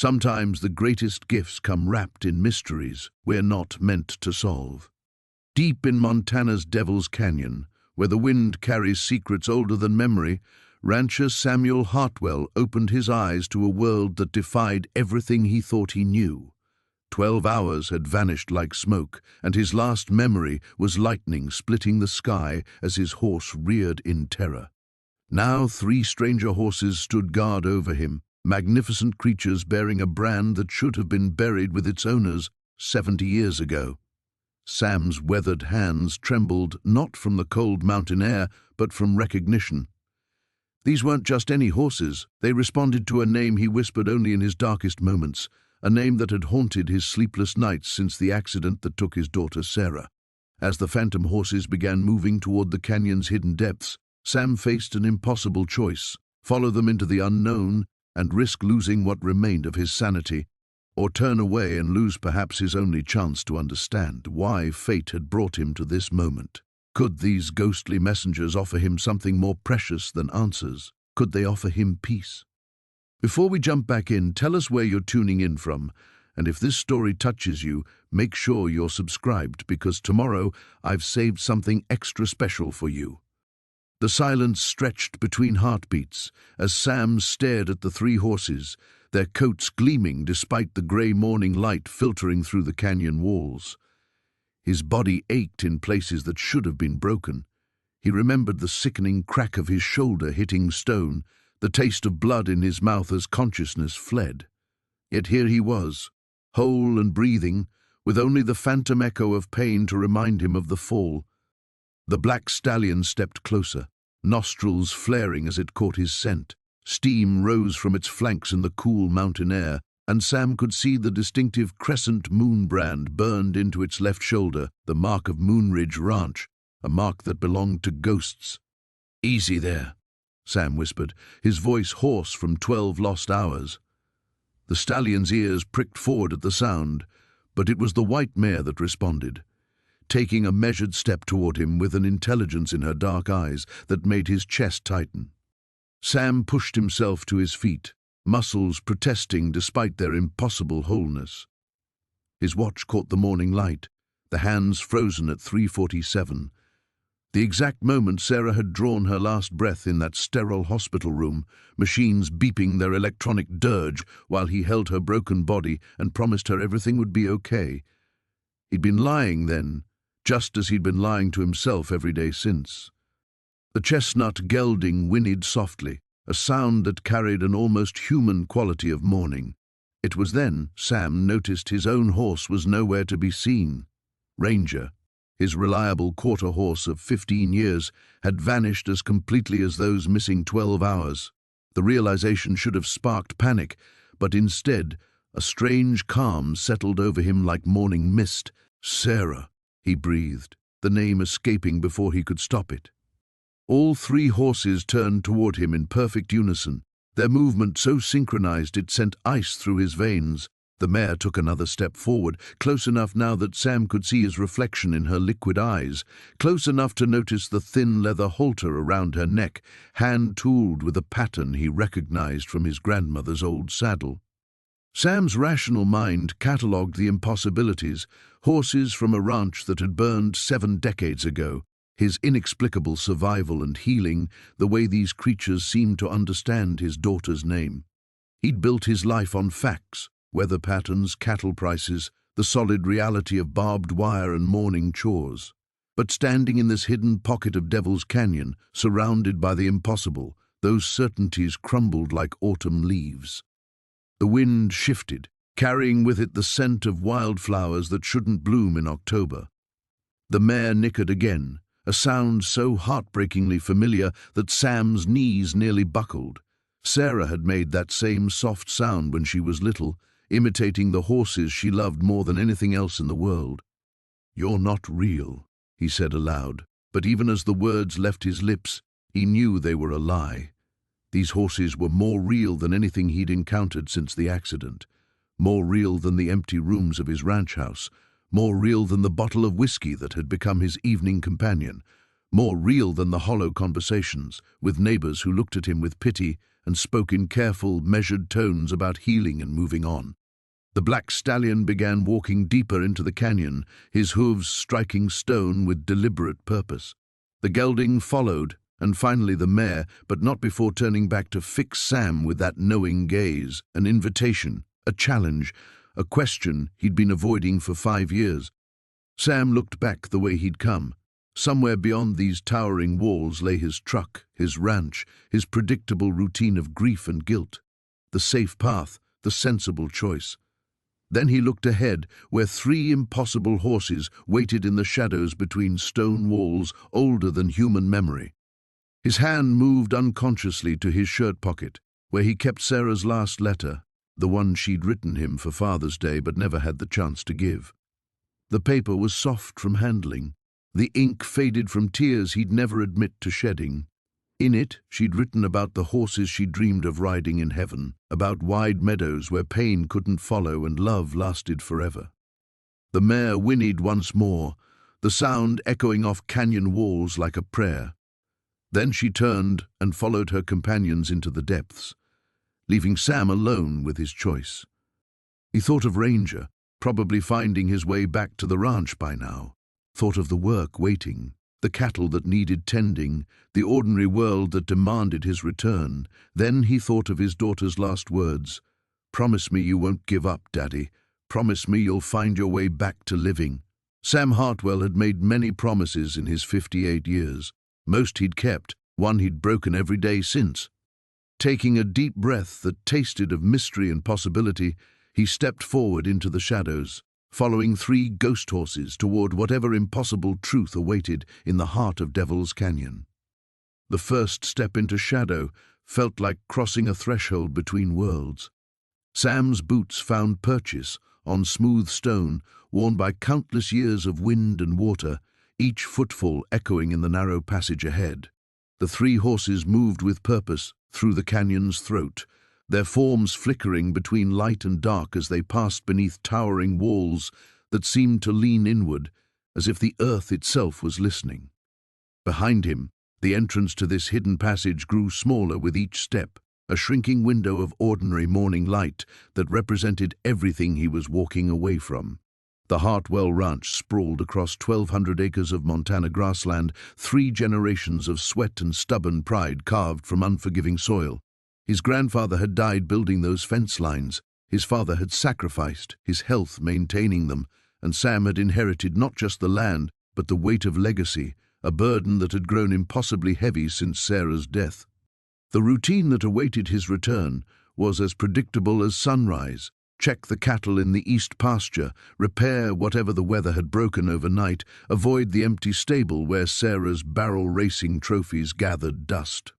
Sometimes the greatest gifts come wrapped in mysteries we're not meant to solve. Deep in Montana's Devil's Canyon, where the wind carries secrets older than memory, rancher Samuel Hartwell opened his eyes to a world that defied everything he thought he knew. 12 hours had vanished like smoke, and his last memory was lightning splitting the sky as his horse reared in terror. Now 3 stranger horses stood guard over him, magnificent creatures bearing a brand that should have been buried with its owners 70 years ago. Sam's weathered hands trembled not from the cold mountain air, but from recognition. These weren't just any horses. They responded to a name he whispered only in his darkest moments, a name that had haunted his sleepless nights since the accident that took his daughter Sarah. As the phantom horses began moving toward the canyon's hidden depths, Sam faced an impossible choice: follow them into the unknown and risk losing what remained of his sanity, or turn away and lose perhaps his only chance to understand why fate had brought him to this moment. Could these ghostly messengers offer him something more precious than answers? Could they offer him peace? Before we jump back in, tell us where you're tuning in from, and if this story touches you, make sure you're subscribed, because tomorrow I've saved something extra special for you. The silence stretched between heartbeats as Sam stared at the 3 horses, their coats gleaming despite the grey morning light filtering through the canyon walls. His body ached in places that should have been broken. He remembered the sickening crack of his shoulder hitting stone, the taste of blood in his mouth as consciousness fled. Yet here he was, whole and breathing, with only the phantom echo of pain to remind him of the fall. The black stallion stepped closer, nostrils flaring as it caught his scent. Steam rose from its flanks in the cool mountain air, and Sam could see the distinctive crescent moon brand burned into its left shoulder, the mark of Moonridge Ranch, a mark that belonged to ghosts. "Easy there," Sam whispered, his voice hoarse from 12 lost hours. The stallion's ears pricked forward at the sound, but it was the white mare that responded, taking a measured step toward him with an intelligence in her dark eyes that made his chest tighten. Sam pushed himself to his feet, muscles protesting despite their impossible wholeness. His watch caught the morning light, the hands frozen at 3:47. The exact moment Sarah had drawn her last breath in that sterile hospital room, machines beeping their electronic dirge while he held her broken body and promised her everything would be okay. He'd been lying then, just as he'd been lying to himself every day since. The chestnut gelding whinnied softly, a sound that carried an almost human quality of mourning. It was then Sam noticed his own horse was nowhere to be seen. Ranger, his reliable quarter horse of 15 years, had vanished as completely as those missing 12 hours. The realization should have sparked panic, but instead, a strange calm settled over him like morning mist. "Sarah," he breathed, the name escaping before he could stop it. All 3 horses turned toward him in perfect unison, their movement so synchronized it sent ice through his veins. The mare took another step forward, close enough now that Sam could see his reflection in her liquid eyes, close enough to notice the thin leather halter around her neck, hand-tooled with a pattern he recognized from his grandmother's old saddle. Sam's rational mind catalogued the impossibilities: horses from a ranch that had burned 7 decades ago, his inexplicable survival and healing, the way these creatures seemed to understand his daughter's name. He'd built his life on facts: weather patterns, cattle prices, the solid reality of barbed wire and morning chores. But standing in this hidden pocket of Devil's Canyon, surrounded by the impossible, those certainties crumbled like autumn leaves. The wind shifted, carrying with it the scent of wildflowers that shouldn't bloom in October. The mare nickered again, a sound so heartbreakingly familiar that Sam's knees nearly buckled. Sarah had made that same soft sound when she was little, imitating the horses she loved more than anything else in the world. "You're not real," he said aloud, but even as the words left his lips, he knew they were a lie. These horses were more real than anything he'd encountered since the accident, more real than the empty rooms of his ranch house, more real than the bottle of whiskey that had become his evening companion, more real than the hollow conversations with neighbors who looked at him with pity and spoke in careful, measured tones about healing and moving on. The black stallion began walking deeper into the canyon, his hooves striking stone with deliberate purpose. The gelding followed, and finally the mare, but not before turning back to fix Sam with that knowing gaze, an invitation, a challenge, a question he'd been avoiding for 5 years. Sam looked back the way he'd come. Somewhere beyond these towering walls lay his truck, his ranch, his predictable routine of grief and guilt. The safe path, the sensible choice. Then he looked ahead, where 3 impossible horses waited in the shadows between stone walls older than human memory. His hand moved unconsciously to his shirt pocket, where he kept Sarah's last letter, the one she'd written him for Father's Day but never had the chance to give. The paper was soft from handling. The ink faded from tears he'd never admit to shedding. In it, she'd written about the horses she dreamed of riding in heaven, about wide meadows where pain couldn't follow and love lasted forever. The mare whinnied once more, the sound echoing off canyon walls like a prayer. Then she turned and followed her companions into the depths, leaving Sam alone with his choice. He thought of Ranger, probably finding his way back to the ranch by now. Thought of the work waiting, the cattle that needed tending, the ordinary world that demanded his return. Then he thought of his daughter's last words. "Promise me you won't give up, Daddy. Promise me you'll find your way back to living." Sam Hartwell had made many promises in his 58 years. Most he'd kept, one he'd broken every day since. Taking a deep breath that tasted of mystery and possibility, he stepped forward into the shadows, following 3 ghost horses toward whatever impossible truth awaited in the heart of Devil's Canyon. The first step into shadow felt like crossing a threshold between worlds. Sam's boots found purchase on smooth stone worn by countless years of wind and water, each footfall echoing in the narrow passage ahead. The 3 horses moved with purpose through the canyon's throat, their forms flickering between light and dark as they passed beneath towering walls that seemed to lean inward, as if the earth itself was listening. Behind him, the entrance to this hidden passage grew smaller with each step, a shrinking window of ordinary morning light that represented everything he was walking away from. The Hartwell Ranch sprawled across 1,200 acres of Montana grassland, 3 generations of sweat and stubborn pride carved from unforgiving soil. His grandfather had died building those fence lines. His father had sacrificed his health maintaining them, and Sam had inherited not just the land, but the weight of legacy, a burden that had grown impossibly heavy since Sarah's death. The routine that awaited his return was as predictable as sunrise. Check the cattle in the east pasture, repair whatever the weather had broken overnight, avoid the empty stable where Sarah's barrel racing trophies gathered dust.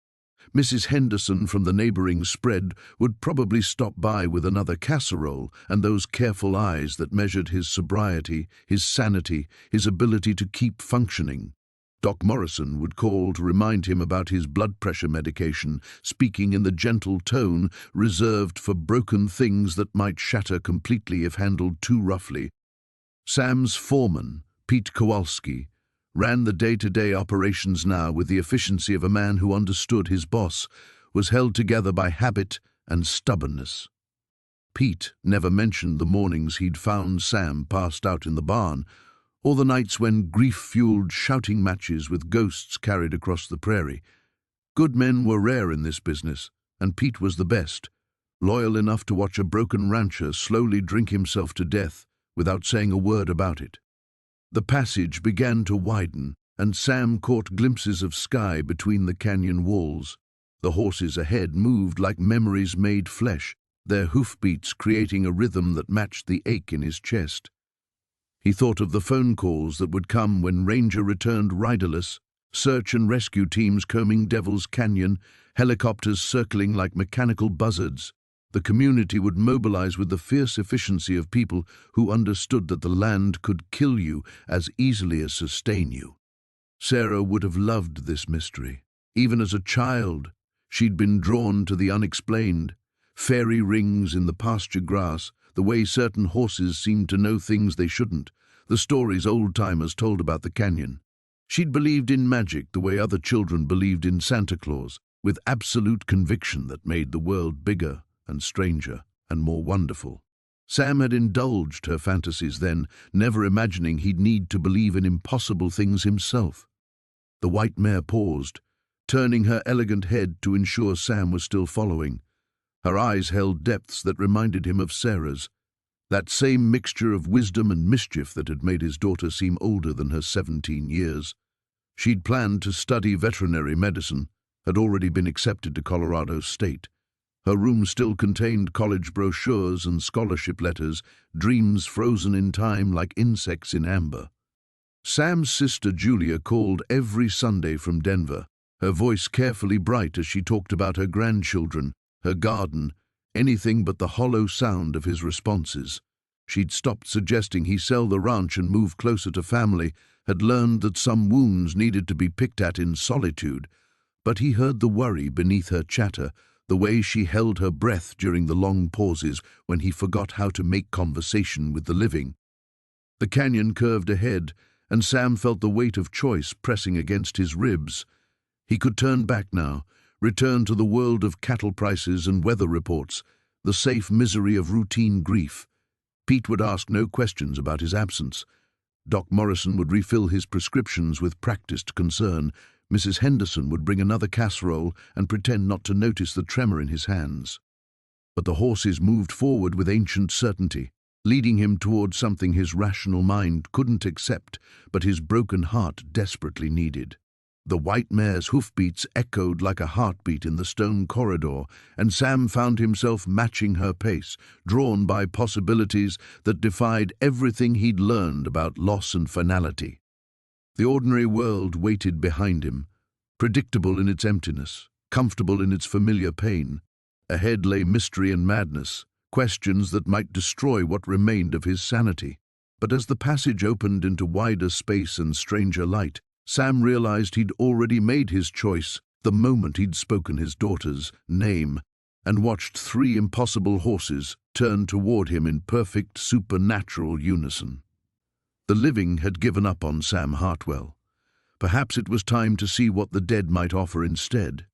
Mrs. Henderson from the neighboring spread would probably stop by with another casserole and those careful eyes that measured his sobriety, his sanity, his ability to keep functioning. Doc Morrison would call to remind him about his blood pressure medication, speaking in the gentle tone reserved for broken things that might shatter completely if handled too roughly. Sam's foreman, Pete Kowalski, ran the day-to-day operations now with the efficiency of a man who understood his boss, was held together by habit and stubbornness. Pete never mentioned the mornings he'd found Sam passed out in the barn, or the nights when grief-fueled shouting matches with ghosts carried across the prairie. Good men were rare in this business, and Pete was the best, loyal enough to watch a broken rancher slowly drink himself to death without saying a word about it. The passage began to widen, and Sam caught glimpses of sky between the canyon walls. The horses ahead moved like memories made flesh, their hoofbeats creating a rhythm that matched the ache in his chest. He thought of the phone calls that would come when Ranger returned riderless, search and rescue teams combing Devil's Canyon, helicopters circling like mechanical buzzards. The community would mobilize with the fierce efficiency of people who understood that the land could kill you as easily as sustain you. Sarah would have loved this mystery. Even as a child, she'd been drawn to the unexplained. Fairy rings in the pasture grass, the way certain horses seemed to know things they shouldn't, the stories old-timers told about the canyon. She'd believed in magic the way other children believed in Santa Claus, with absolute conviction that made the world bigger and stranger and more wonderful. Sam had indulged her fantasies then, never imagining he'd need to believe in impossible things himself. The white mare paused, turning her elegant head to ensure Sam was still following. Her eyes held depths that reminded him of Sarah's, that same mixture of wisdom and mischief that had made his daughter seem older than her 17 years. She'd planned to study veterinary medicine, had already been accepted to Colorado State. Her room still contained college brochures and scholarship letters, dreams frozen in time like insects in amber. Sam's sister Julia called every Sunday from Denver, her voice carefully bright as she talked about her grandchildren, her garden, anything but the hollow sound of his responses. She'd stopped suggesting he sell the ranch and move closer to family, had learned that some wounds needed to be picked at in solitude, but he heard the worry beneath her chatter, the way she held her breath during the long pauses when he forgot how to make conversation with the living. The canyon curved ahead, and Sam felt the weight of choice pressing against his ribs. He could turn back now, return to the world of cattle prices and weather reports, the safe misery of routine grief. Pete would ask no questions about his absence. Doc Morrison would refill his prescriptions with practiced concern. Mrs. Henderson would bring another casserole and pretend not to notice the tremor in his hands. But the horses moved forward with ancient certainty, leading him toward something his rational mind couldn't accept, but his broken heart desperately needed. The white mare's hoofbeats echoed like a heartbeat in the stone corridor, and Sam found himself matching her pace, drawn by possibilities that defied everything he'd learned about loss and finality. The ordinary world waited behind him, predictable in its emptiness, comfortable in its familiar pain. Ahead lay mystery and madness, questions that might destroy what remained of his sanity. But as the passage opened into wider space and stranger light, Sam realized he'd already made his choice the moment he'd spoken his daughter's name, and watched three impossible horses turn toward him in perfect supernatural unison. The living had given up on Sam Hartwell. Perhaps it was time to see what the dead might offer instead.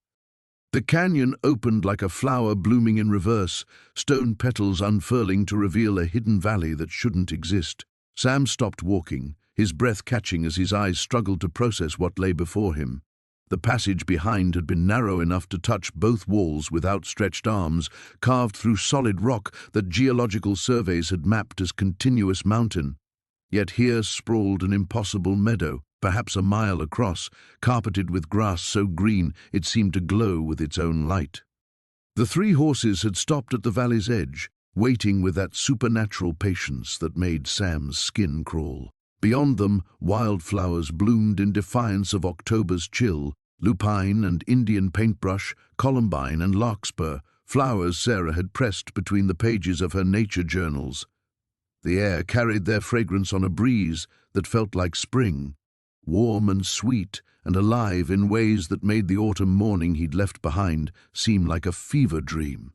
The canyon opened like a flower blooming in reverse, stone petals unfurling to reveal a hidden valley that shouldn't exist. Sam stopped walking, his breath catching as his eyes struggled to process what lay before him. The passage behind had been narrow enough to touch both walls with outstretched arms, carved through solid rock that geological surveys had mapped as continuous mountain. Yet here sprawled an impossible meadow, perhaps a mile across, carpeted with grass so green it seemed to glow with its own light. The three horses had stopped at the valley's edge, waiting with that supernatural patience that made Sam's skin crawl. Beyond them, wildflowers bloomed in defiance of October's chill, lupine and Indian paintbrush, columbine and larkspur, flowers Sarah had pressed between the pages of her nature journals. The air carried their fragrance on a breeze that felt like spring, warm and sweet and alive in ways that made the autumn morning he'd left behind seem like a fever dream.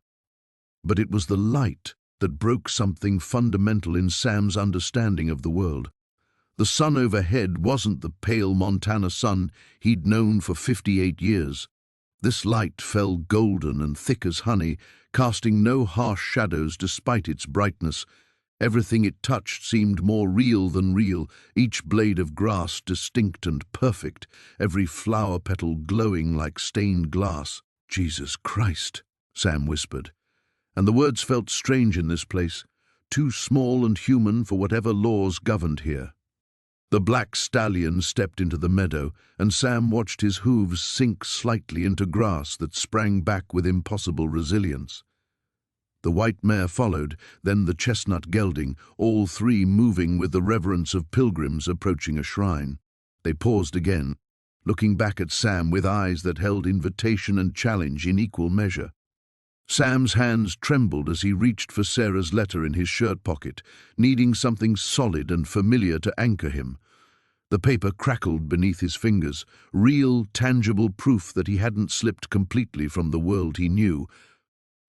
But it was the light that broke something fundamental in Sam's understanding of the world. The sun overhead wasn't the pale Montana sun he'd known for 58 years. This light fell golden and thick as honey, casting no harsh shadows despite its brightness. Everything it touched seemed more real than real, each blade of grass distinct and perfect, every flower petal glowing like stained glass. "Jesus Christ," Sam whispered. And the words felt strange in this place, too small and human for whatever laws governed here. The black stallion stepped into the meadow, and Sam watched his hooves sink slightly into grass that sprang back with impossible resilience. The white mare followed, then the chestnut gelding, all three moving with the reverence of pilgrims approaching a shrine. They paused again, looking back at Sam with eyes that held invitation and challenge in equal measure. Sam's hands trembled as he reached for Sarah's letter in his shirt pocket, needing something solid and familiar to anchor him. The paper crackled beneath his fingers, real, tangible proof that he hadn't slipped completely from the world he knew.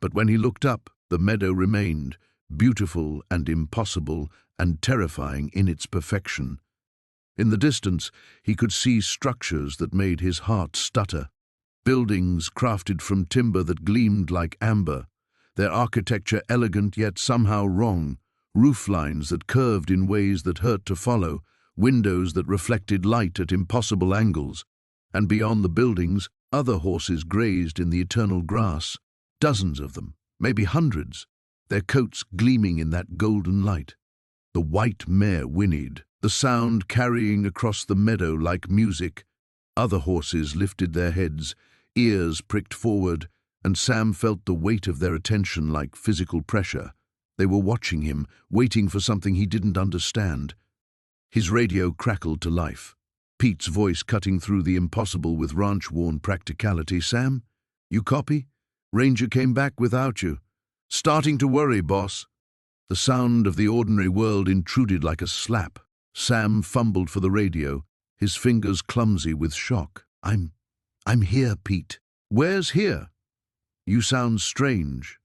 But when he looked up, the meadow remained, beautiful and impossible and terrifying in its perfection. In the distance, he could see structures that made his heart stutter. Buildings crafted from timber that gleamed like amber, their architecture elegant yet somehow wrong, rooflines that curved in ways that hurt to follow, windows that reflected light at impossible angles, and beyond the buildings, other horses grazed in the eternal grass, dozens of them, maybe hundreds, their coats gleaming in that golden light. The white mare whinnied, the sound carrying across the meadow like music. Other horses lifted their heads, ears pricked forward, and Sam felt the weight of their attention like physical pressure. They were watching him, waiting for something he didn't understand. His radio crackled to life, Pete's voice cutting through the impossible with ranch-worn practicality. "Sam, you copy? Ranger came back without you. Starting to worry, boss." The sound of the ordinary world intruded like a slap. Sam fumbled for the radio, his fingers clumsy with shock. I'm here, Pete." "Where's here? You sound strange."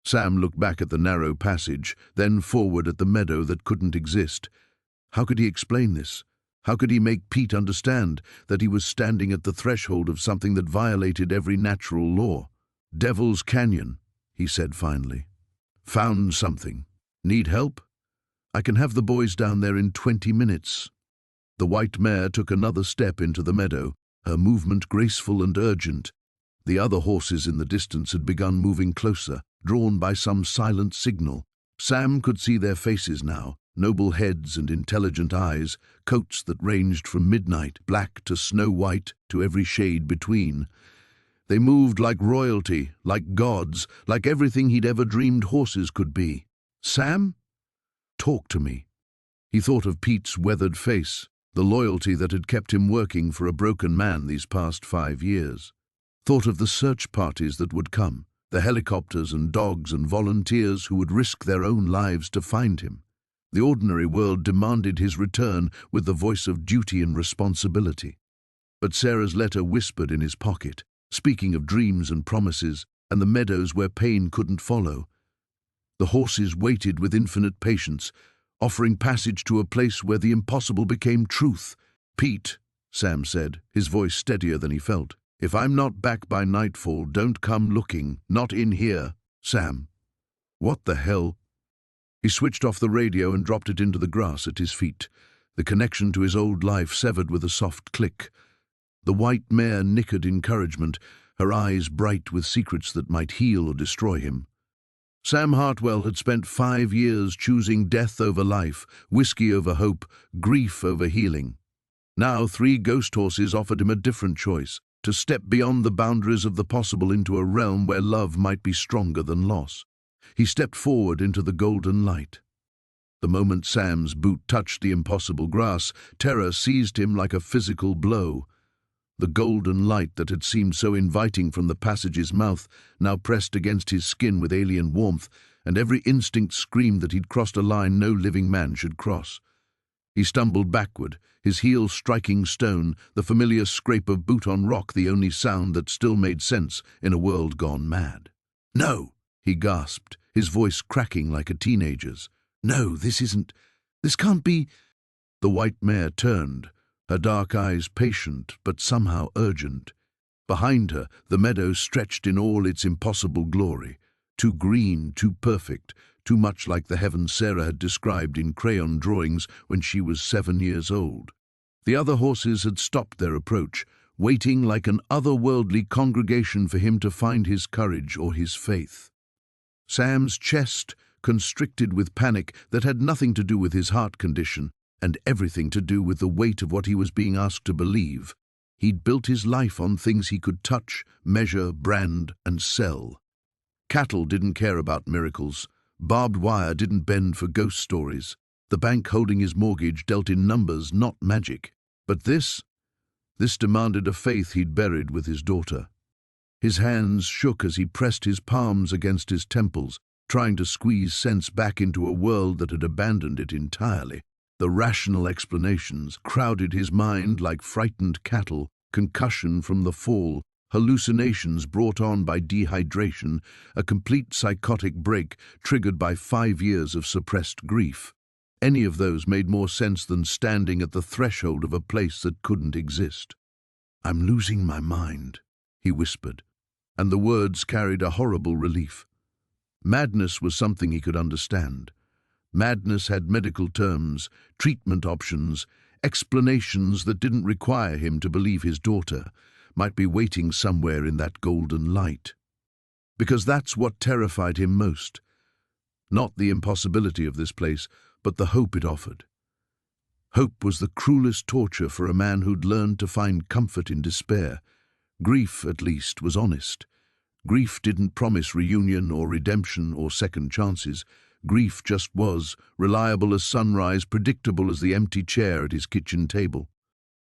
Sam looked back at the narrow passage, then forward at the meadow that couldn't exist. How could he explain this? How could he make Pete understand that he was standing at the threshold of something that violated every natural law? "Devil's Canyon," he said finally. "Found something. Need help? I can have the boys down there in 20 minutes. The white mare took another step into the meadow, her movement graceful and urgent. The other horses in the distance had begun moving closer, drawn by some silent signal. Sam could see their faces now, noble heads and intelligent eyes, coats that ranged from midnight black to snow white to every shade between. They moved like royalty, like gods, like everything he'd ever dreamed horses could be. "Sam? Talk to me." He thought of Pete's weathered face, the loyalty that had kept him working for a broken man these past 5 years. Thought of the search parties that would come, the helicopters and dogs and volunteers who would risk their own lives to find him. The ordinary world demanded his return with the voice of duty and responsibility. But Sarah's letter whispered in his pocket, speaking of dreams and promises, and the meadows where pain couldn't follow. The horses waited with infinite patience, offering passage to a place where the impossible became truth. "Pete," Sam said, his voice steadier than he felt, "if I'm not back by nightfall, don't come looking, not in here." "Sam, what the hell?" He switched off the radio and dropped it into the grass at his feet, the connection to his old life severed with a soft click. The white mare nickered encouragement, her eyes bright with secrets that might heal or destroy him. Sam Hartwell had spent 5 years choosing death over life, whiskey over hope, grief over healing. Now 3 ghost horses offered him a different choice, to step beyond the boundaries of the possible into a realm where love might be stronger than loss. He stepped forward into the golden light. The moment Sam's boot touched the impossible grass, terror seized him like a physical blow. The golden light that had seemed so inviting from the passage's mouth now pressed against his skin with alien warmth, and every instinct screamed that he'd crossed a line no living man should cross. He stumbled backward, his heel striking stone, the familiar scrape of boot on rock the only sound that still made sense in a world gone mad. "No!" he gasped, his voice cracking like a teenager's. "No, this can't be." The white mare turned, her dark eyes patient but somehow urgent. Behind her, the meadow stretched in all its impossible glory, too green, too perfect, too much like the heaven Sarah had described in crayon drawings when she was 7 years old. The other horses had stopped their approach, waiting like an otherworldly congregation for him to find his courage or his faith. Sam's chest constricted with panic that had nothing to do with his heart condition, and everything to do with the weight of what he was being asked to believe. He'd built his life on things he could touch, measure, brand, and sell. Cattle didn't care about miracles. Barbed wire didn't bend for ghost stories. The bank holding his mortgage dealt in numbers, not magic. But this demanded a faith he'd buried with his daughter. His hands shook as he pressed his palms against his temples, trying to squeeze sense back into a world that had abandoned it entirely. The rational explanations crowded his mind like frightened cattle, concussion from the fall, hallucinations brought on by dehydration, a complete psychotic break triggered by 5 years of suppressed grief. Any of those made more sense than standing at the threshold of a place that couldn't exist. "I'm losing my mind," he whispered, and the words carried a horrible relief. Madness was something he could understand. Madness had medical terms, treatment options, explanations that didn't require him to believe his daughter might be waiting somewhere in that golden light. Because that's what terrified him most. Not the impossibility of this place, but the hope it offered. Hope was the cruelest torture for a man who'd learned to find comfort in despair. Grief, at least, was honest. Grief didn't promise reunion or redemption or second chances. Grief just was, reliable as sunrise, predictable as the empty chair at his kitchen table.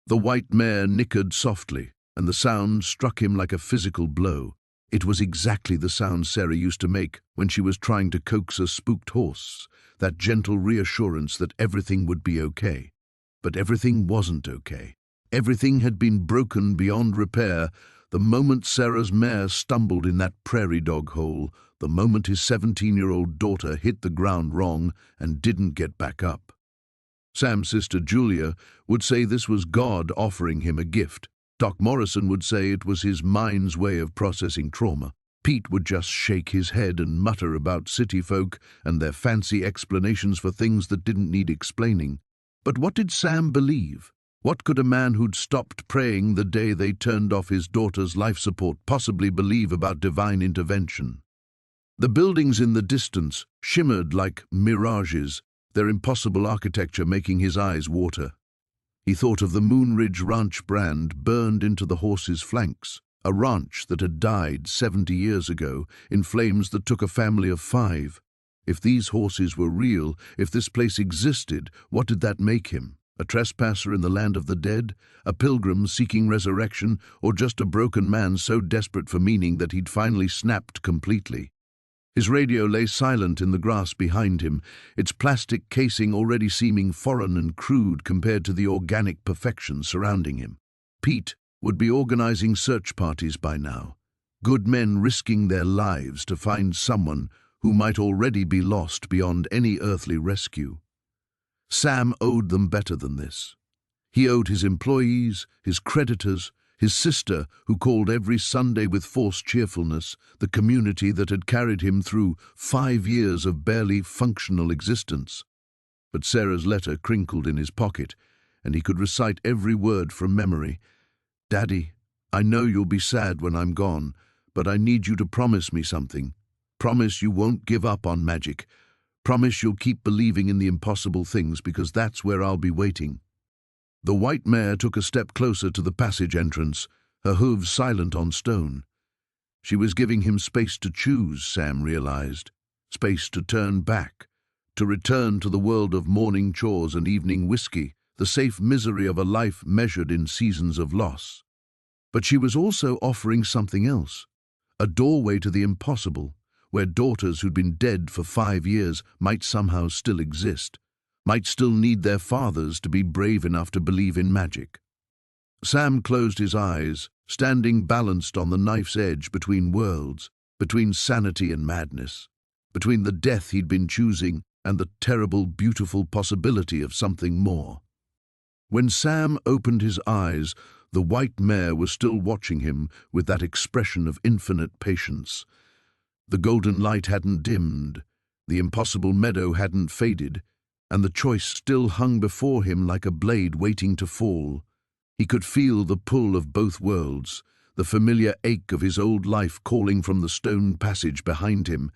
The white mare nickered softly, and the sound struck him like a physical blow. It was exactly the sound Sarah used to make when she was trying to coax a spooked horse, that gentle reassurance that everything would be okay. But everything wasn't okay. Everything had been broken beyond repair the moment Sarah's mare stumbled in that prairie dog hole, the moment his 17-year-old daughter hit the ground wrong and didn't get back up. Sam's sister Julia would say this was God offering him a gift. Doc Morrison would say it was his mind's way of processing trauma. Pete would just shake his head and mutter about city folk and their fancy explanations for things that didn't need explaining. But what did Sam believe? What could a man who'd stopped praying the day they turned off his daughter's life support possibly believe about divine intervention? The buildings in the distance shimmered like mirages, their impossible architecture making his eyes water. He thought of the Moonridge Ranch brand burned into the horse's flanks, a ranch that had died 70 years ago in flames that took a family of 5. If these horses were real, if this place existed, what did that make him? A trespasser in the land of the dead? A pilgrim seeking resurrection? Or just a broken man so desperate for meaning that he'd finally snapped completely? His radio lay silent in the grass behind him, its plastic casing already seeming foreign and crude compared to the organic perfection surrounding him. Pete would be organizing search parties by now, good men risking their lives to find someone who might already be lost beyond any earthly rescue. Sam owed them better than this. He owed his employees, his creditors, his sister, who called every Sunday with forced cheerfulness, the community that had carried him through 5 years of barely functional existence. But Sarah's letter crinkled in his pocket, and he could recite every word from memory. "Daddy, I know you'll be sad when I'm gone, but I need you to promise me something. Promise you won't give up on magic. Promise you'll keep believing in the impossible things, because that's where I'll be waiting." The white mare took a step closer to the passage entrance, her hooves silent on stone. She was giving him space to choose, Sam realized. Space to turn back, to return to the world of morning chores and evening whiskey, the safe misery of a life measured in seasons of loss. But she was also offering something else, a doorway to the impossible, where daughters who'd been dead for 5 years might somehow still exist, might still need their fathers to be brave enough to believe in magic. Sam closed his eyes, standing balanced on the knife's edge between worlds, between sanity and madness, between the death he'd been choosing and the terrible, beautiful possibility of something more. When Sam opened his eyes, the white mare was still watching him with that expression of infinite patience. The golden light hadn't dimmed, the impossible meadow hadn't faded, and the choice still hung before him like a blade waiting to fall. He could feel the pull of both worlds, the familiar ache of his old life calling from the stone passage behind him,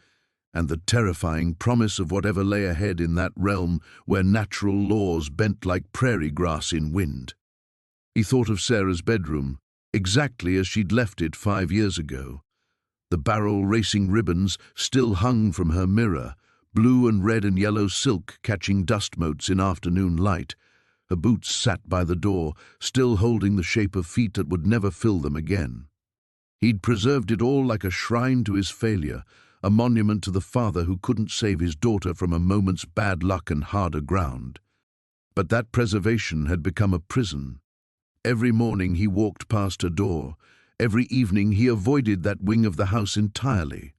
and the terrifying promise of whatever lay ahead in that realm where natural laws bent like prairie grass in wind. He thought of Sarah's bedroom, exactly as she'd left it 5 years ago. The barrel racing ribbons still hung from her mirror, blue and red and yellow silk catching dust motes in afternoon light. Her boots sat by the door, still holding the shape of feet that would never fill them again. He'd preserved it all like a shrine to his failure, a monument to the father who couldn't save his daughter from a moment's bad luck and harder ground. But that preservation had become a prison. Every morning he walked past her door. Every evening he avoided that wing of the house entirely.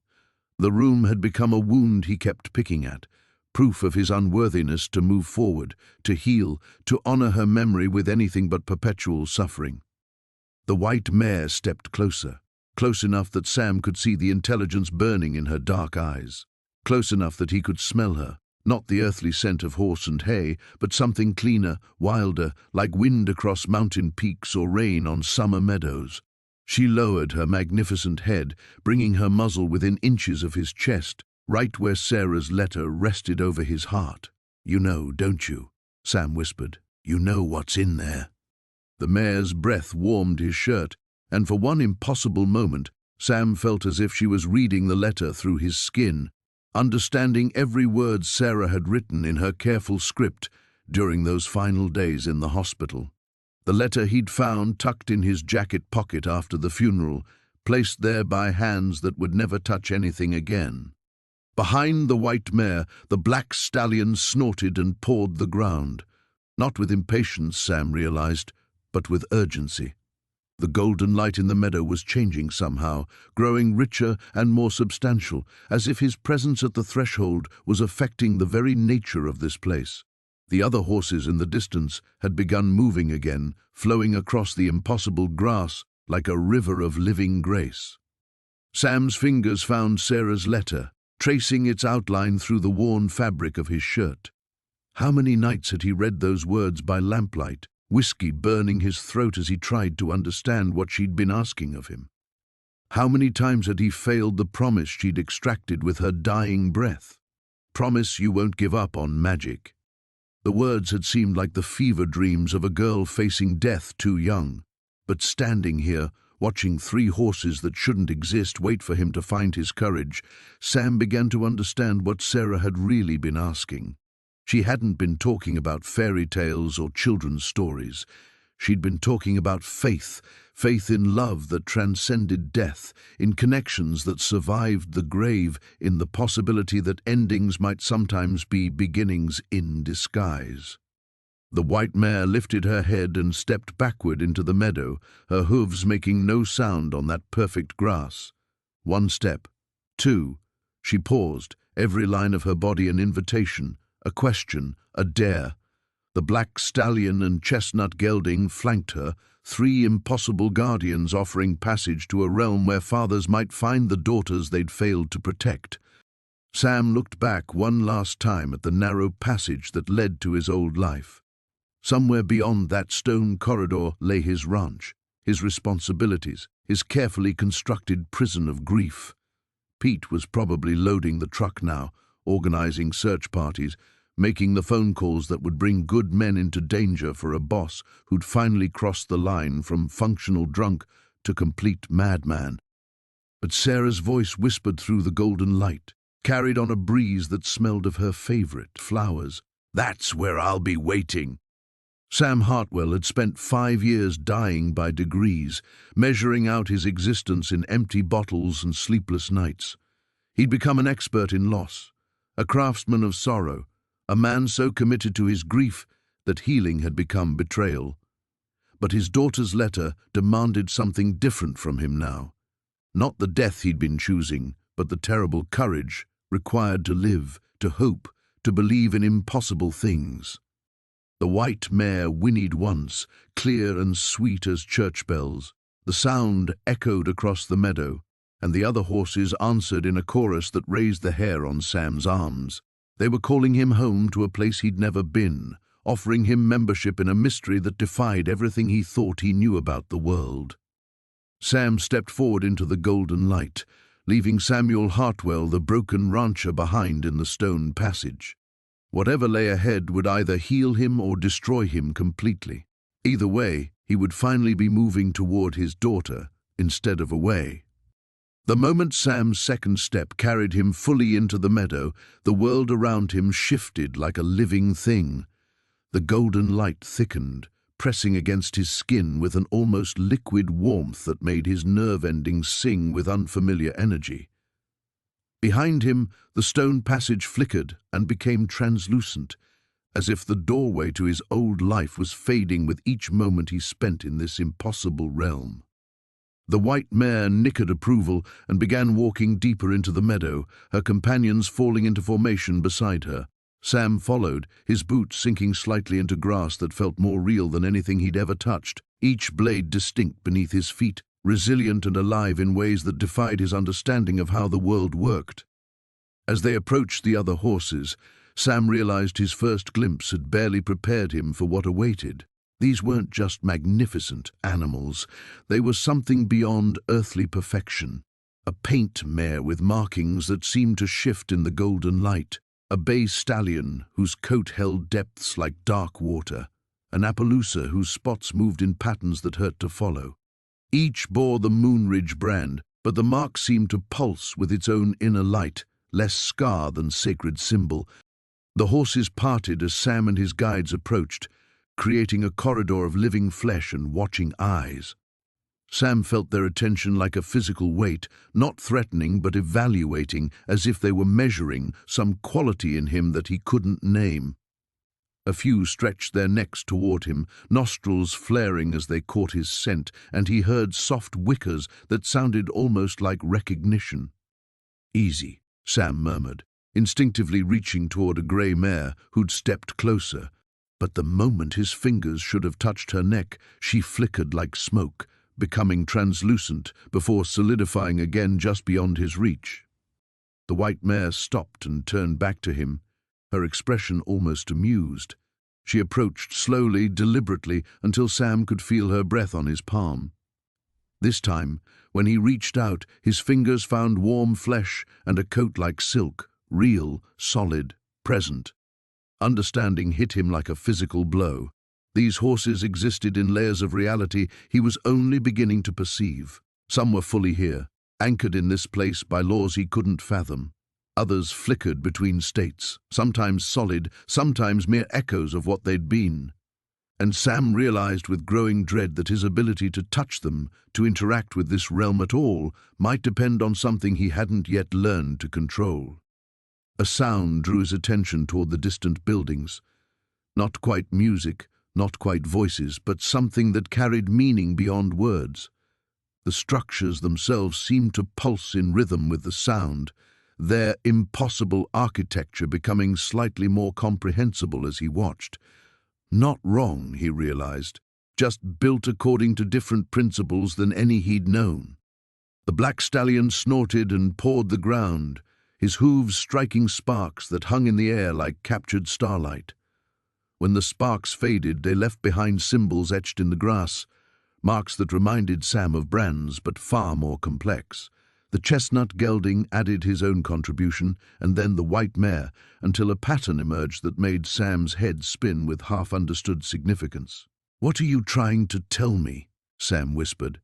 The room had become a wound he kept picking at, proof of his unworthiness to move forward, to heal, to honor her memory with anything but perpetual suffering. The white mare stepped closer. close enough that Sam could see the intelligence burning in her dark eyes, close enough that he could smell her, not the earthly scent of horse and hay, but something cleaner, wilder, like wind across mountain peaks or rain on summer meadows. She lowered her magnificent head, bringing her muzzle within inches of his chest, right where Sarah's letter rested over his heart. "You know, don't you?" Sam whispered. "You know what's in there." The mare's breath warmed his shirt, and for one impossible moment, Sam felt as if she was reading the letter through his skin, understanding every word Sarah had written in her careful script during those final days in the hospital. The letter he'd found tucked in his jacket pocket after the funeral, placed there by hands that would never touch anything again. Behind the white mare, the black stallion snorted and pawed the ground. Not with impatience, Sam realized, but with urgency. The golden light in the meadow was changing somehow, growing richer and more substantial, as if his presence at the threshold was affecting the very nature of this place. The other horses in the distance had begun moving again, flowing across the impossible grass like a river of living grace. Sam's fingers found Sarah's letter, tracing its outline through the worn fabric of his shirt. How many nights had he read those words by lamplight, whiskey burning his throat as he tried to understand what she'd been asking of him? How many times had he failed the promise she'd extracted with her dying breath? "Promise you won't give up on magic." The words had seemed like the fever dreams of a girl facing death too young. But standing here, watching three horses that shouldn't exist wait for him to find his courage, Sam began to understand what Sarah had really been asking. She hadn't been talking about fairy tales or children's stories. She'd been talking about faith, faith in love that transcended death, in connections that survived the grave, in the possibility that endings might sometimes be beginnings in disguise. The white mare lifted her head and stepped backward into the meadow, her hooves making no sound on that perfect grass. One step, two. She paused, every line of her body an invitation, a question, a dare. The black stallion and chestnut gelding flanked her, three impossible guardians offering passage to a realm where fathers might find the daughters they'd failed to protect. Sam looked back one last time at the narrow passage that led to his old life. Somewhere beyond that stone corridor lay his ranch, his responsibilities, his carefully constructed prison of grief. Pete was probably loading the truck now, organizing search parties, making the phone calls that would bring good men into danger for a boss who'd finally crossed the line from functional drunk to complete madman. But Sarah's voice whispered through the golden light, carried on a breeze that smelled of her favorite flowers. "That's where I'll be waiting." Sam Hartwell had spent 5 years dying by degrees, measuring out his existence in empty bottles and sleepless nights. He'd become an expert in loss, a craftsman of sorrow, a man so committed to his grief that healing had become betrayal. But his daughter's letter demanded something different from him now. Not the death he'd been choosing, but the terrible courage required to live, to hope, to believe in impossible things. The white mare whinnied once, clear and sweet as church bells. The sound echoed across the meadow, and the other horses answered in a chorus that raised the hair on Sam's arms. They were calling him home to a place he'd never been, offering him membership in a mystery that defied everything he thought he knew about the world. Sam stepped forward into the golden light, leaving Samuel Hartwell, the broken rancher, behind in the stone passage. Whatever lay ahead would either heal him or destroy him completely. Either way, he would finally be moving toward his daughter instead of away. The moment Sam's second step carried him fully into the meadow, the world around him shifted like a living thing. The golden light thickened, pressing against his skin with an almost liquid warmth that made his nerve endings sing with unfamiliar energy. Behind him, the stone passage flickered and became translucent, as if the doorway to his old life was fading with each moment he spent in this impossible realm. The white mare nickered approval and began walking deeper into the meadow, her companions falling into formation beside her. Sam followed, his boots sinking slightly into grass that felt more real than anything he'd ever touched, each blade distinct beneath his feet, resilient and alive in ways that defied his understanding of how the world worked. As they approached the other horses, Sam realized his first glimpse had barely prepared him for what awaited. These weren't just magnificent animals, they were something beyond earthly perfection. A paint mare with markings that seemed to shift in the golden light, a bay stallion whose coat held depths like dark water, an Appaloosa whose spots moved in patterns that hurt to follow. Each bore the Moonridge brand, but the mark seemed to pulse with its own inner light, less scar than sacred symbol. The horses parted as Sam and his guides approached, creating a corridor of living flesh and watching eyes. Sam felt their attention like a physical weight, not threatening but evaluating, as if they were measuring some quality in him that he couldn't name. A few stretched their necks toward him, nostrils flaring as they caught his scent, and he heard soft whickers that sounded almost like recognition. "Easy," Sam murmured, instinctively reaching toward a grey mare who'd stepped closer. But the moment his fingers should have touched her neck, she flickered like smoke, becoming translucent before solidifying again just beyond his reach. The white mare stopped and turned back to him, her expression almost amused. She approached slowly, deliberately, until Sam could feel her breath on his palm. This time, when he reached out, his fingers found warm flesh and a coat like silk, real, solid, present. Understanding hit him like a physical blow. These horses existed in layers of reality he was only beginning to perceive. Some were fully here, anchored in this place by laws he couldn't fathom. Others flickered between states, sometimes solid, sometimes mere echoes of what they'd been. And Sam realized with growing dread that his ability to touch them, to interact with this realm at all, might depend on something he hadn't yet learned to control. A sound drew his attention toward the distant buildings. Not quite music, not quite voices, but something that carried meaning beyond words. The structures themselves seemed to pulse in rhythm with the sound, their impossible architecture becoming slightly more comprehensible as he watched. Not wrong, he realized, just built according to different principles than any he'd known. The black stallion snorted and pawed the ground, his hooves striking sparks that hung in the air like captured starlight. When the sparks faded, they left behind symbols etched in the grass, marks that reminded Sam of brands, but far more complex. The chestnut gelding added his own contribution, and then the white mare, until a pattern emerged that made Sam's head spin with half-understood significance. "What are you trying to tell me?" Sam whispered.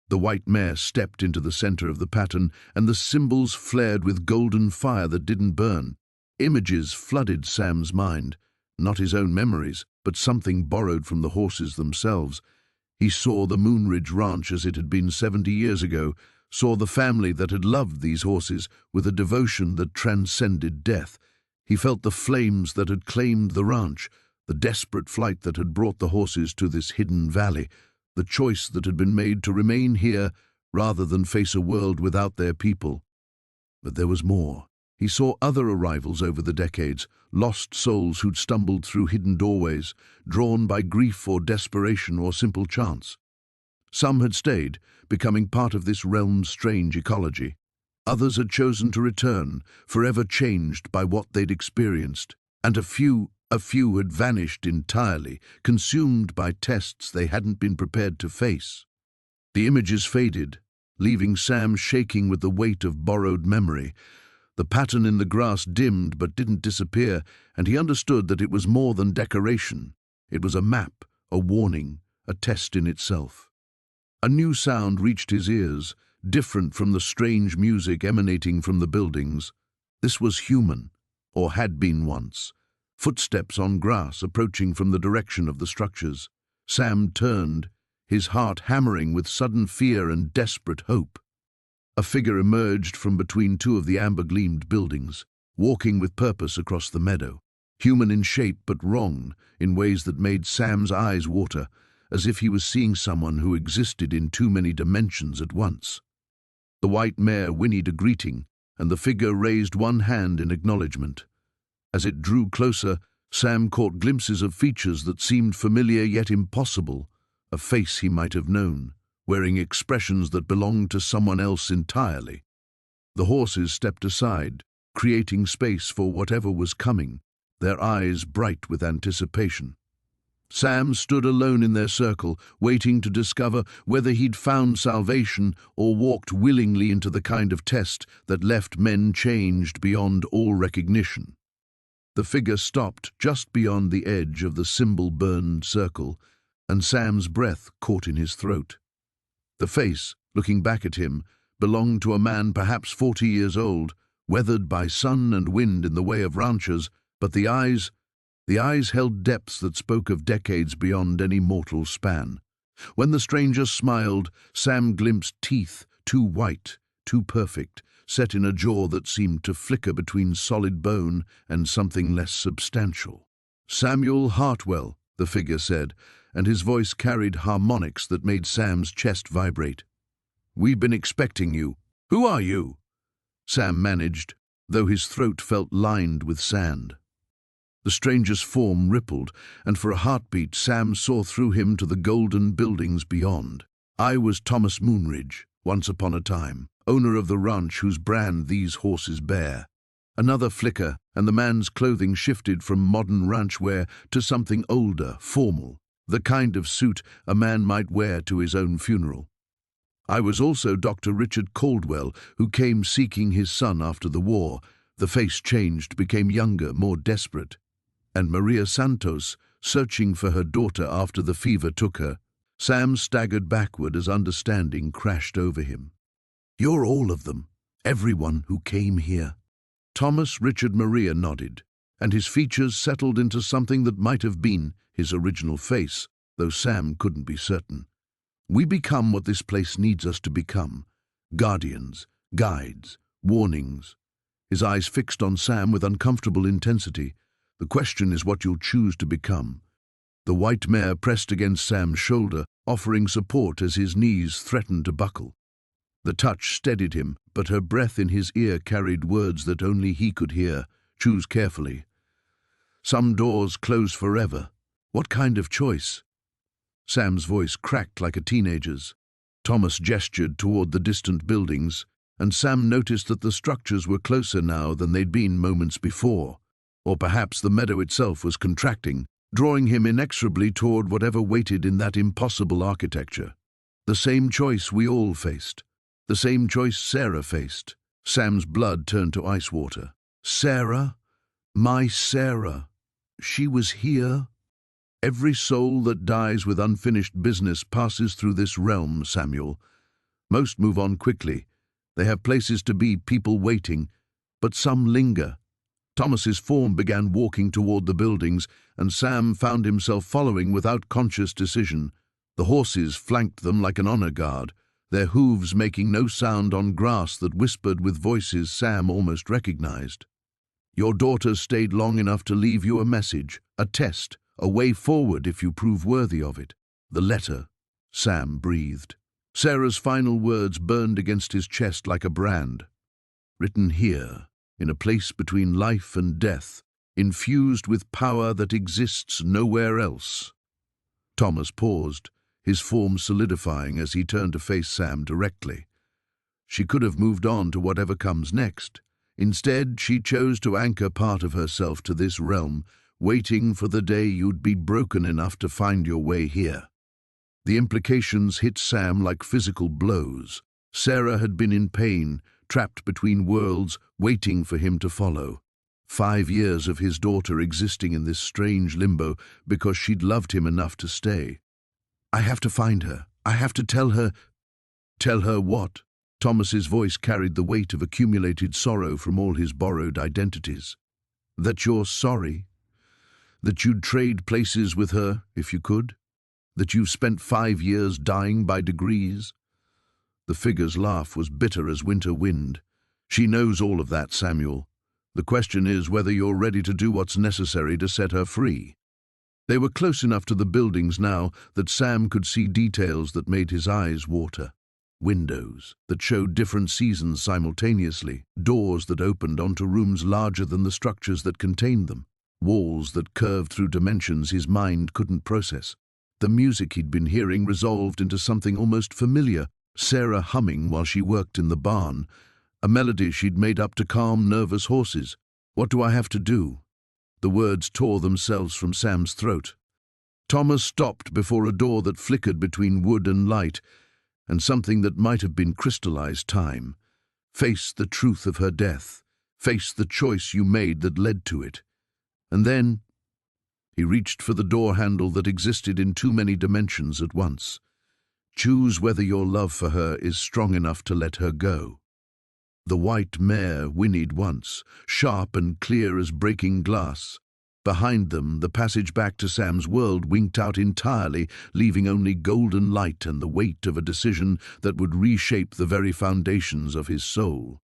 The white mare stepped into the center of the pattern, and the symbols flared with golden fire that didn't burn. Images flooded Sam's mind, not his own memories, but something borrowed from the horses themselves. He saw the Moonridge Ranch as it had been 70 years ago, saw the family that had loved these horses with a devotion that transcended death. He felt the flames that had claimed the ranch, the desperate flight that had brought the horses to this hidden valley, the choice that had been made to remain here rather than face a world without their people. But there was more. He saw other arrivals over the decades, lost souls who'd stumbled through hidden doorways, drawn by grief or desperation or simple chance. Some had stayed, becoming part of this realm's strange ecology. Others had chosen to return, forever changed by what they'd experienced. And a few had vanished entirely, consumed by tests they hadn't been prepared to face. The images faded, leaving Sam shaking with the weight of borrowed memory. The pattern in the grass dimmed but didn't disappear, and he understood that it was more than decoration. It was a map, a warning, a test in itself. A new sound reached his ears, different from the strange music emanating from the buildings. This was human, or had been once. Footsteps on grass approaching from the direction of the structures. Sam turned, his heart hammering with sudden fear and desperate hope. A figure emerged from between two of the amber-gleamed buildings, walking with purpose across the meadow. Human in shape but wrong, in ways that made Sam's eyes water, as if he was seeing someone who existed in too many dimensions at once. The white mare whinnied a greeting, and the figure raised one hand in acknowledgement. As it drew closer, Sam caught glimpses of features that seemed familiar yet impossible, a face he might have known, wearing expressions that belonged to someone else entirely. The horses stepped aside, creating space for whatever was coming, their eyes bright with anticipation. Sam stood alone in their circle, waiting to discover whether he'd found salvation or walked willingly into the kind of test that left men changed beyond all recognition. The figure stopped just beyond the edge of the symbol-burned circle, and Sam's breath caught in his throat. The face, looking back at him, belonged to a man perhaps 40 years old, weathered by sun and wind in the way of ranchers, but the eyes held depths that spoke of decades beyond any mortal span. When the stranger smiled, Sam glimpsed teeth, too white, too perfect, set in a jaw that seemed to flicker between solid bone and something less substantial. "Samuel Hartwell," the figure said, and his voice carried harmonics that made Sam's chest vibrate. "We've been expecting you. Who are you?" Sam managed, though his throat felt lined with sand. The stranger's form rippled, and for a heartbeat Sam saw through him to the golden buildings beyond. "I was Thomas Moonridge, once upon a time, owner of the ranch whose brand these horses bear." Another flicker, and the man's clothing shifted from modern ranch wear to something older, formal, the kind of suit a man might wear to his own funeral. "I was also Dr. Richard Caldwell, who came seeking his son after the war." The face changed, became younger, more desperate. "And Maria Santos, searching for her daughter after the fever took her." Sam staggered backward as understanding crashed over him. "You're all of them, everyone who came here." Thomas Richard Maria nodded, and his features settled into something that might have been his original face, though Sam couldn't be certain. "We become what this place needs us to become. Guardians, guides, warnings." His eyes fixed on Sam with uncomfortable intensity. "The question is what you'll choose to become." The white mare pressed against Sam's shoulder, offering support as his knees threatened to buckle. The touch steadied him, but her breath in his ear carried words that only he could hear. "Choose carefully. Some doors close forever. What kind of choice?" Sam's voice cracked like a teenager's. Thomas gestured toward the distant buildings, and Sam noticed that the structures were closer now than they'd been moments before. Or perhaps the meadow itself was contracting, drawing him inexorably toward whatever waited in that impossible architecture. The same choice we all faced. The same choice Sarah faced. Sam's blood turned to ice water. Sarah? My Sarah. She was here? "Every soul that dies with unfinished business passes through this realm, Samuel. Most move on quickly. They have places to be, people waiting, but some linger." Thomas's form began walking toward the buildings, and Sam found himself following without conscious decision. The horses flanked them like an honor guard, their hooves making no sound on grass that whispered with voices Sam almost recognized. "Your daughter stayed long enough to leave you a message, a test, a way forward if you prove worthy of it." "The letter," Sam breathed. Sarah's final words burned against his chest like a brand. "Written here, in a place between life and death, infused with power that exists nowhere else." Thomas paused, his form solidifying as he turned to face Sam directly. She could have moved on to whatever comes next. Instead, she chose to anchor part of herself to this realm, waiting for the day you'd be broken enough to find your way here. The implications hit Sam like physical blows. Sarah had been in pain, trapped between worlds, waiting for him to follow. 5 years of his daughter existing in this strange limbo because she'd loved him enough to stay. "I have to find her. I have to tell her." "Tell her what?" Thomas's voice carried the weight of accumulated sorrow from all his borrowed identities. "That you're sorry. That you'd trade places with her, if you could. That you've spent 5 years dying by degrees." The figure's laugh was bitter as winter wind. "She knows all of that, Samuel. The question is whether you're ready to do what's necessary to set her free." They were close enough to the buildings now that Sam could see details that made his eyes water. Windows that showed different seasons simultaneously, doors that opened onto rooms larger than the structures that contained them, walls that curved through dimensions his mind couldn't process. The music he'd been hearing resolved into something almost familiar, Sarah humming while she worked in the barn, a melody she'd made up to calm nervous horses. "What do I have to do?" The words tore themselves from Sam's throat. Thomas stopped before a door that flickered between wood and light, and something that might have been crystallized time. Face the truth of her death. Face the choice you made that led to it. And then he reached for the door handle that existed in too many dimensions at once. Choose whether your love for her is strong enough to let her go. The white mare whinnied once, sharp and clear as breaking glass. Behind them, the passage back to Sam's world winked out entirely, leaving only golden light and the weight of a decision that would reshape the very foundations of his soul.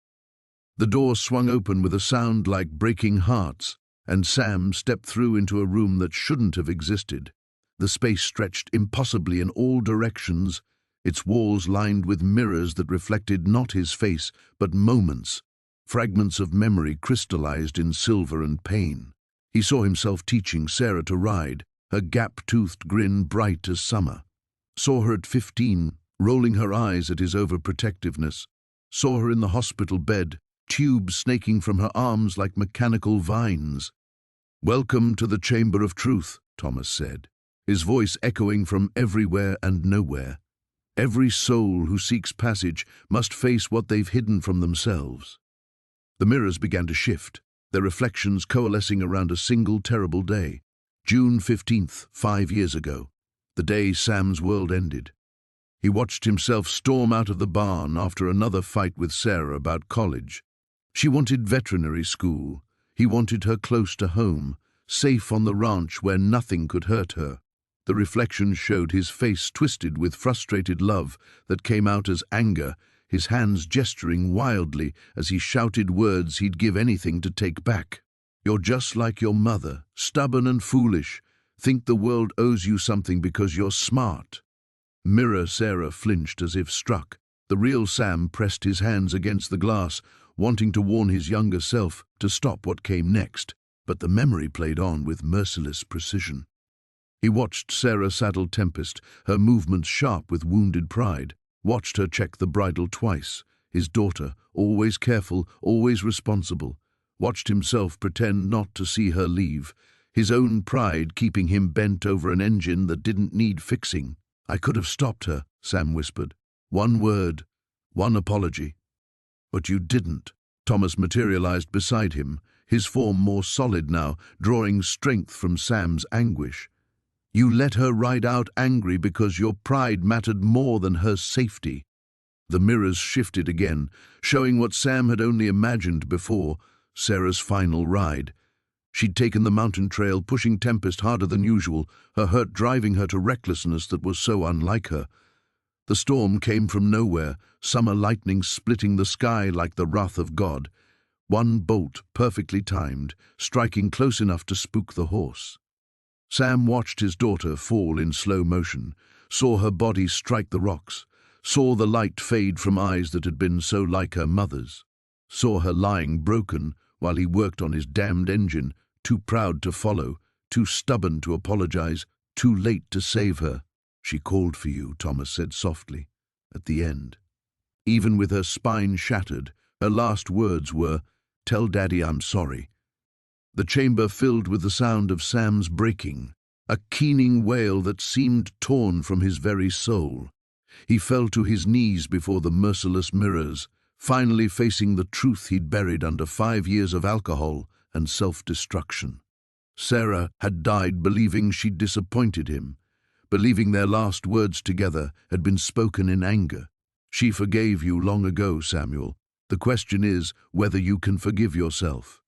The door swung open with a sound like breaking hearts, and Sam stepped through into a room that shouldn't have existed. The space stretched impossibly in all directions, its walls lined with mirrors that reflected not his face, but moments, fragments of memory crystallized in silver and pain. He saw himself teaching Sarah to ride, her gap-toothed grin bright as summer. Saw her at 15, rolling her eyes at his overprotectiveness. Saw her in the hospital bed, tubes snaking from her arms like mechanical vines. "Welcome to the Chamber of Truth," Thomas said, his voice echoing from everywhere and nowhere. "Every soul who seeks passage must face what they've hidden from themselves." The mirrors began to shift, their reflections coalescing around a single terrible day. June 15th, 5 years ago, the day Sam's world ended. He watched himself storm out of the barn after another fight with Sarah about college. She wanted veterinary school. He wanted her close to home, safe on the ranch where nothing could hurt her. The reflection showed his face twisted with frustrated love that came out as anger, his hands gesturing wildly as he shouted words he'd give anything to take back. "You're just like your mother, stubborn and foolish. Think the world owes you something because you're smart." Mirror Sarah flinched as if struck. The real Sam pressed his hands against the glass, wanting to warn his younger self to stop what came next, but the memory played on with merciless precision. He watched Sarah saddle Tempest, her movements sharp with wounded pride. Watched her check the bridle twice, his daughter, always careful, always responsible. Watched himself pretend not to see her leave, his own pride keeping him bent over an engine that didn't need fixing. "I could have stopped her," Sam whispered. "One word, one apology." "But you didn't." Thomas materialized beside him, his form more solid now, drawing strength from Sam's anguish. "You let her ride out angry because your pride mattered more than her safety." The mirrors shifted again, showing what Sam had only imagined before, Sarah's final ride. She'd taken the mountain trail, pushing Tempest harder than usual, her hurt driving her to recklessness that was so unlike her. The storm came from nowhere, summer lightning splitting the sky like the wrath of God. One bolt, perfectly timed, striking close enough to spook the horse. Sam watched his daughter fall in slow motion, saw her body strike the rocks, saw the light fade from eyes that had been so like her mother's, saw her lying broken while he worked on his damned engine, too proud to follow, too stubborn to apologize, too late to save her. "She called for you," Thomas said softly, at the end. Even with her spine shattered, her last words were, "Tell Daddy I'm sorry." The chamber filled with the sound of Sam's breaking, a keening wail that seemed torn from his very soul. He fell to his knees before the merciless mirrors, finally facing the truth he'd buried under 5 years of alcohol and self-destruction. Sarah had died believing she'd disappointed him, believing their last words together had been spoken in anger. "She forgave you long ago, Samuel. The question is whether you can forgive yourself."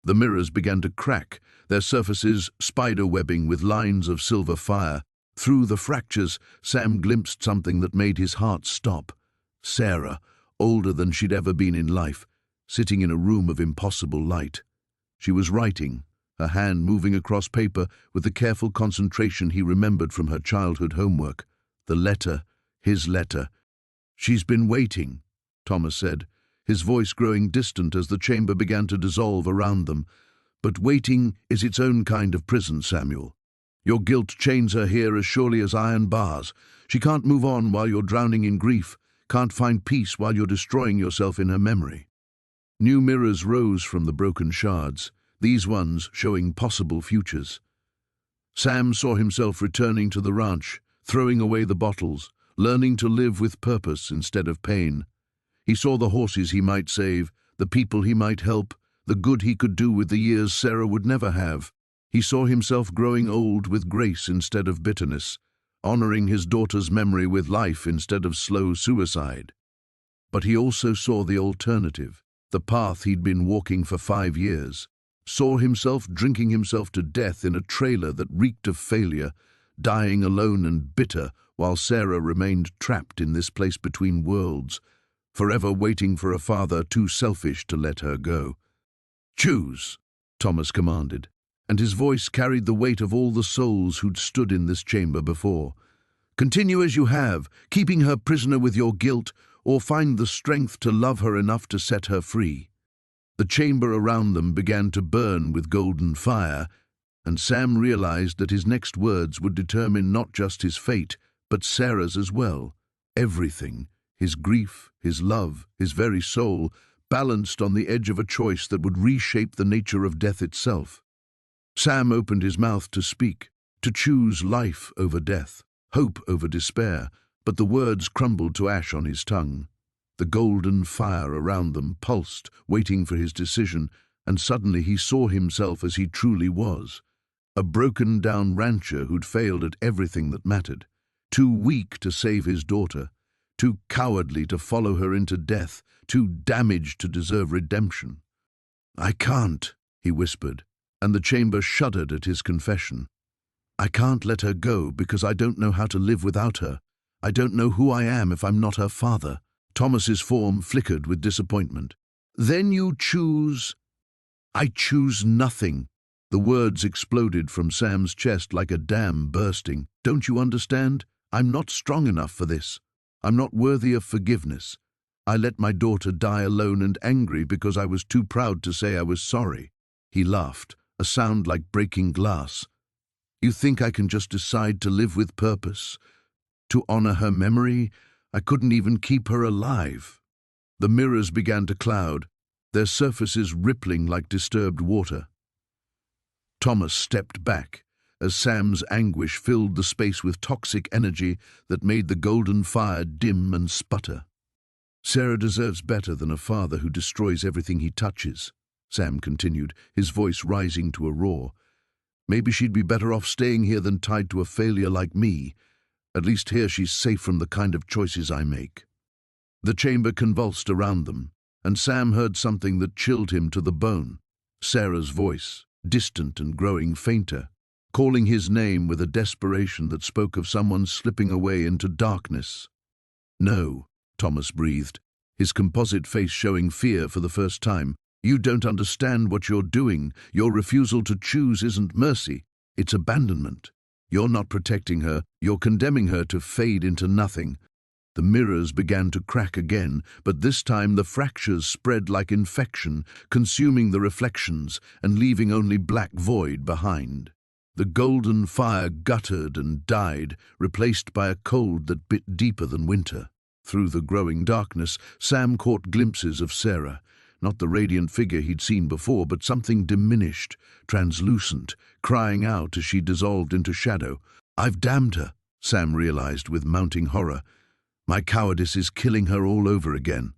The mirrors began to crack, their surfaces spider-webbing with lines of silver fire. Through the fractures, Sam glimpsed something that made his heart stop. Sarah, older than she'd ever been in life, sitting in a room of impossible light. She was writing, her hand moving across paper with the careful concentration he remembered from her childhood homework. The letter, his letter. "She's been waiting," Thomas said, his voice growing distant as the chamber began to dissolve around them. "But waiting is its own kind of prison, Samuel. Your guilt chains her here as surely as iron bars. She can't move on while you're drowning in grief, can't find peace while you're destroying yourself in her memory." New mirrors rose from the broken shards, these ones showing possible futures. Sam saw himself returning to the ranch, throwing away the bottles, learning to live with purpose instead of pain. He saw the horses he might save, the people he might help, the good he could do with the years Sarah would never have. He saw himself growing old with grace instead of bitterness, honoring his daughter's memory with life instead of slow suicide. But he also saw the alternative, the path he'd been walking for 5 years, saw himself drinking himself to death in a trailer that reeked of failure, dying alone and bitter while Sarah remained trapped in this place between worlds, forever waiting for a father too selfish to let her go. "Choose," Thomas commanded, and his voice carried the weight of all the souls who'd stood in this chamber before. "Continue as you have, keeping her prisoner with your guilt, or find the strength to love her enough to set her free." The chamber around them began to burn with golden fire, and Sam realized that his next words would determine not just his fate, but Sarah's as well. Everything, his grief, his love, his very soul, balanced on the edge of a choice that would reshape the nature of death itself. Sam opened his mouth to speak, to choose life over death, hope over despair, but the words crumbled to ash on his tongue. The golden fire around them pulsed, waiting for his decision, and suddenly he saw himself as he truly was. A broken-down rancher who'd failed at everything that mattered, too weak to save his daughter, too cowardly to follow her into death, too damaged to deserve redemption. "I can't," he whispered, and the chamber shuddered at his confession. "I can't let her go because I don't know how to live without her. I don't know who I am if I'm not her father." Thomas's form flickered with disappointment. "Then you choose—" "I choose nothing." The words exploded from Sam's chest like a dam bursting. "Don't you understand? I'm not strong enough for this. I'm not worthy of forgiveness. I let my daughter die alone and angry because I was too proud to say I was sorry." He laughed, a sound like breaking glass. "You think I can just decide to live with purpose? To honor her memory? I couldn't even keep her alive." The mirrors began to cloud, their surfaces rippling like disturbed water. Thomas stepped back as Sam's anguish filled the space with toxic energy that made the golden fire dim and sputter. "Sarah deserves better than a father who destroys everything he touches," Sam continued, his voice rising to a roar. "Maybe she'd be better off staying here than tied to a failure like me. At least here she's safe from the kind of choices I make." The chamber convulsed around them, and Sam heard something that chilled him to the bone. Sarah's voice, distant and growing fainter, calling his name with a desperation that spoke of someone slipping away into darkness. "No," Thomas breathed, his composite face showing fear for the first time. "You don't understand what you're doing. Your refusal to choose isn't mercy, it's abandonment. You're not protecting her, you're condemning her to fade into nothing." The mirrors began to crack again, but this time the fractures spread like infection, consuming the reflections and leaving only black void behind. The golden fire guttered and died, replaced by a cold that bit deeper than winter. Through the growing darkness, Sam caught glimpses of Sarah, not the radiant figure he'd seen before, but something diminished, translucent, crying out as she dissolved into shadow. "I've damned her," Sam realized with mounting horror. "My cowardice is killing her all over again."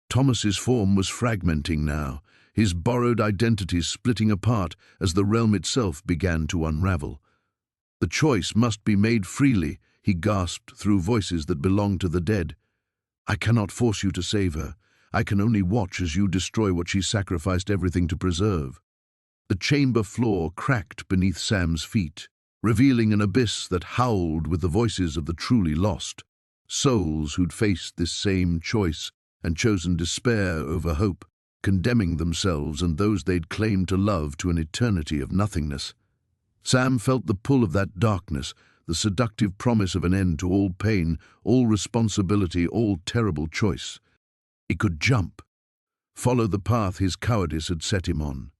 Thomas's form was fragmenting now, his borrowed identities splitting apart as the realm itself began to unravel. "The choice must be made freely," he gasped through voices that belonged to the dead. "I cannot force you to save her. I can only watch as you destroy what she sacrificed everything to preserve." The chamber floor cracked beneath Sam's feet, revealing an abyss that howled with the voices of the truly lost, souls who'd faced this same choice and chosen despair over hope, condemning themselves and those they'd claimed to love to an eternity of nothingness. Sam felt the pull of that darkness, the seductive promise of an end to all pain, all responsibility, all terrible choice. He could jump, follow the path his cowardice had set him on.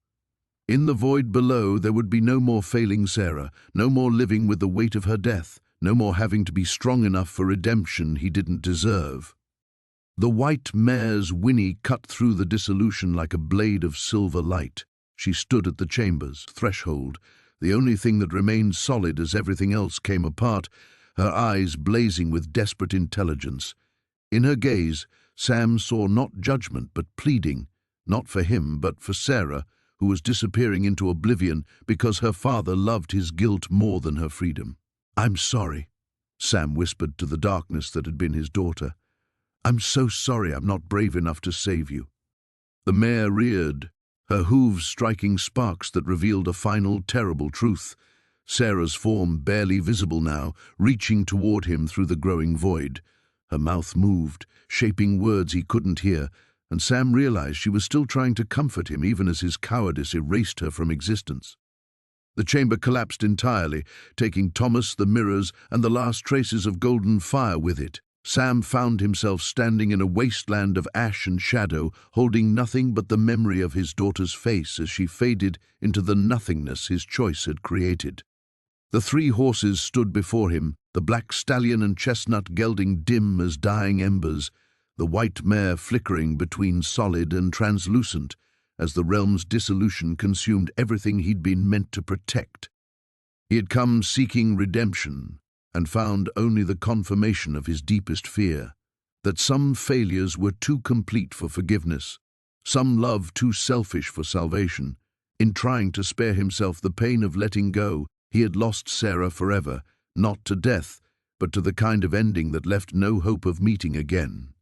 In the void below, there would be no more failing Sarah, no more living with the weight of her death, no more having to be strong enough for redemption he didn't deserve. The white mare's whinny cut through the dissolution like a blade of silver light. She stood at the chamber's threshold, the only thing that remained solid as everything else came apart, her eyes blazing with desperate intelligence. In her gaze, Sam saw not judgment but pleading, not for him but for Sarah, who was disappearing into oblivion because her father loved his guilt more than her freedom. "I'm sorry," Sam whispered to the darkness that had been his daughter. "I'm so sorry I'm not brave enough to save you." The mare reared, her hooves striking sparks that revealed a final terrible truth. Sarah's form barely visible now, reaching toward him through the growing void. Her mouth moved, shaping words he couldn't hear, and Sam realized she was still trying to comfort him even as his cowardice erased her from existence. The chamber collapsed entirely, taking Thomas, the mirrors, and the last traces of golden fire with it. Sam found himself standing in a wasteland of ash and shadow, holding nothing but the memory of his daughter's face as she faded into the nothingness his choice had created. The three horses stood before him, the black stallion and chestnut gelding dim as dying embers, the white mare flickering between solid and translucent, as the realm's dissolution consumed everything he'd been meant to protect. He had come seeking redemption, and found only the confirmation of his deepest fear, that some failures were too complete for forgiveness, some love too selfish for salvation. In trying to spare himself the pain of letting go, he had lost Sarah forever, not to death, but to the kind of ending that left no hope of meeting again.